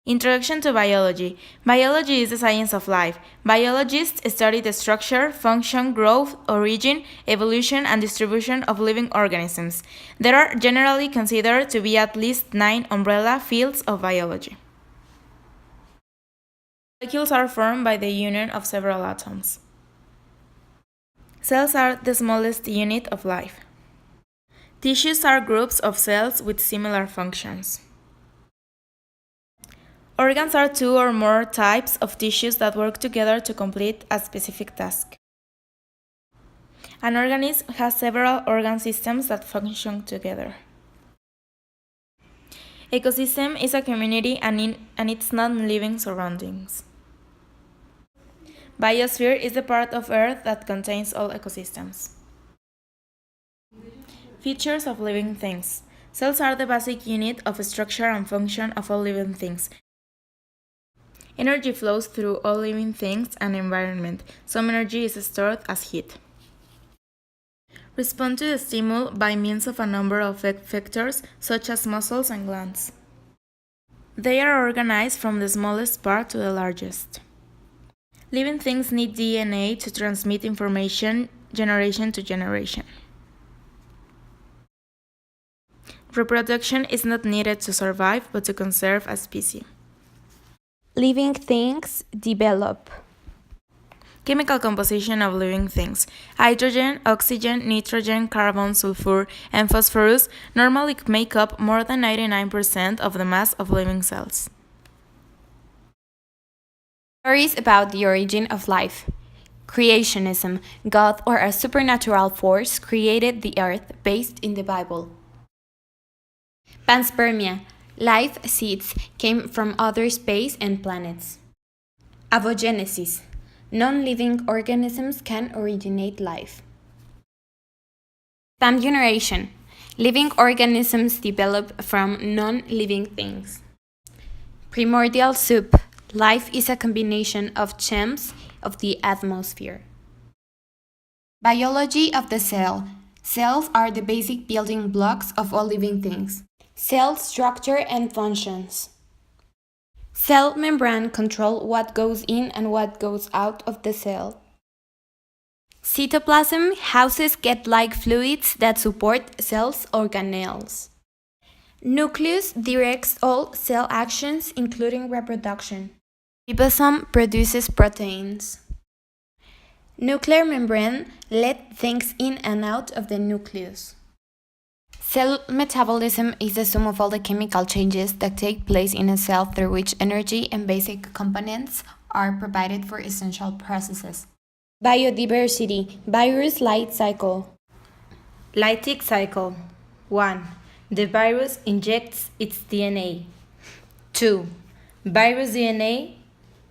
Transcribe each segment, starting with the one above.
Introduction to biology. Biology is the science of life. Biologists study the structure, function, growth, origin, evolution, and distribution of living organisms. There are generally considered to be at least 9 umbrella fields of biology. Molecules are formed by the union of several atoms. Cells are the smallest unit of life. Tissues are groups of cells with similar functions. Organs are 2 or more types of tissues that work together to complete a specific task. An organism has several organ systems that function together. Ecosystem is a community and its non-living surroundings. Biosphere is the part of Earth that contains all ecosystems. Features of living things. Cells are the basic unit of structure and function of all living things. Energy flows through all living things and environment. Some energy is stored as heat. Respond to the stimuli by means of a number of factors, such as muscles and glands. They are organized from the smallest part to the largest. Living things need DNA to transmit information generation to generation. Reproduction is not needed to survive, but to conserve a species. Living things develop. Chemical composition of living things. Hydrogen, oxygen, nitrogen, carbon, sulfur, and phosphorus normally make up more than 99% of the mass of living cells. Stories about the origin of life. Creationism. God or a supernatural force created the earth based in the Bible. Panspermia. Life seeds came from other space and planets. Abogenesis. Non-living organisms can originate life. Stem generation. Living organisms develop from non-living things. Primordial soup. Life is a combination of gems of the atmosphere. Biology of the cell. Cells are the basic building blocks of all living things. Cell structure and functions. Cell membrane control what goes in and what goes out of the cell. Cytoplasm houses gut-like fluids that support cells' organelles. Nucleus directs all cell actions, including reproduction. Ribosome produces proteins. Nuclear membrane let things in and out of the nucleus. Cell metabolism is the sum of all the chemical changes that take place in a cell through which energy and basic components are provided for essential processes. Biodiversity. Virus life cycle. Lytic cycle. 1. The virus injects its DNA. 2. Virus DNA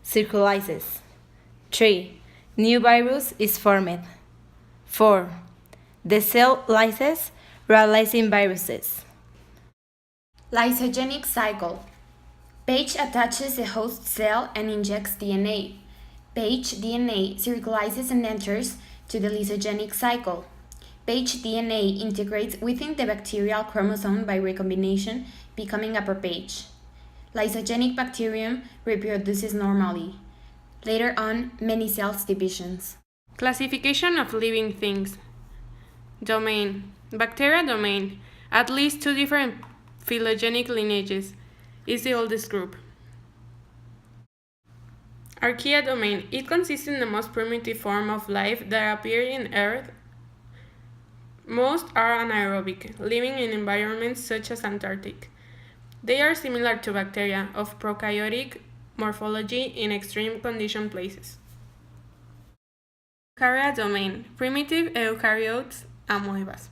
circulates. 3. New virus is formed. 4. The cell lyses, realizing viruses. Lysogenic cycle. Phage attaches the host cell and injects DNA. Phage DNA circulates and enters to the lysogenic cycle. Phage DNA integrates within the bacterial chromosome by recombination, becoming a prophage. Lysogenic bacterium reproduces normally. Later on, many cells divisions. Classification of living things. Domain. Bacteria domain. At least 2 different phylogenetic lineages. Is the oldest group. Archaea domain. It consists in the most primitive form of life that appeared in Earth. Most are anaerobic, living in environments such as Antarctic. They are similar to bacteria of prokaryotic morphology in extreme condition places. Eukarya domain. Primitive eukaryotes, amoebas.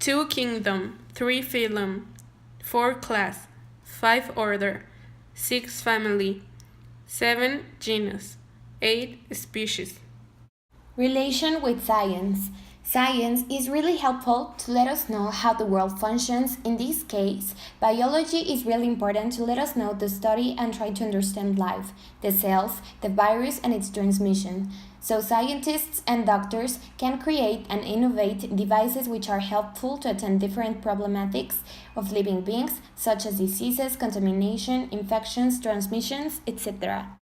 2 kingdom, 3 phylum, 4 class, 5 order, 6 family, 7 genus, 8 species. Relation with science. Science is really helpful to let us know how the world functions. In this case, biology is really important to let us know the study and try to understand life, the cells, the virus and its transmission. So scientists and doctors can create and innovate devices which are helpful to attend different problematics of living beings, such as diseases, contamination, infections, transmissions, etc.